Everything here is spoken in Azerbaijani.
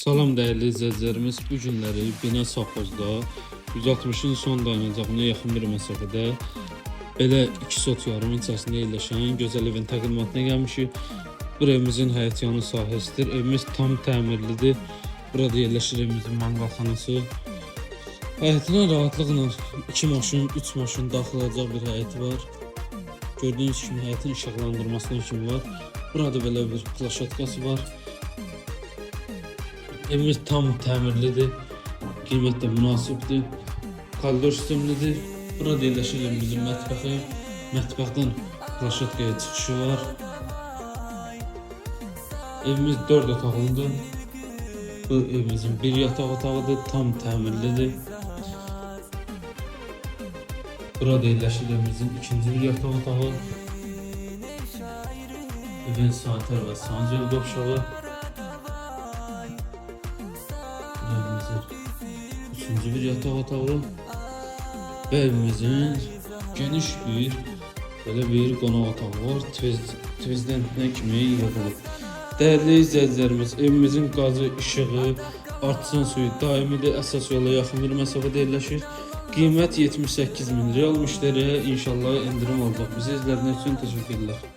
Salam değerli izləyicilərimiz, bu günləri Bina Safxozda 160-ın son dayanacağına yaxın bir məsafədə belə 2 sot yarımın içərisində yerləşən gözəl evin təqdimatına gəlmişik. Bu evimizin həyətyanı sahəsidir. Evimiz tam təmirlidir. Burada yerləşir evimizin manqalxanası. Həyətinə rahatlıqla 2 maşın, 3 maşın daxil olacaq bir həyəti var. Gördüyünüz kimi həyətin işıqlandırmasına kimi var. Burada belə bir plaşatkası var. Evimiz tam təmirlidir. Qiymət də münasibdir. Koridor sistemlidir. Burada yerləşir evimizin mətbəxi. Mətbəxdən plaşatkaya çıxışı var. Evimiz 4 otaqlıdır. Bu evimizin bir yataq otağıdır. Tam təmirlidir. Burada yerləşir evimizin ikinci bir yataq otağı. Evin sanitər və sancılı qovşağı. Üçüncü bir yataq otağı ve evimizin geniş bir böyle bir qonaq otağı var. Tvizdən nə kimi yaradılıb. Değerli izləyicilərimiz, evimizin qazı, işığı, artçın suyu daimidir. Əsas yola yaxın bir məsafədə yerləşir. Qiymət 78.000 real, müştəriyə inşallah indirim olacaq. Bizi izlədiyiniz üçün təşəkkürlər.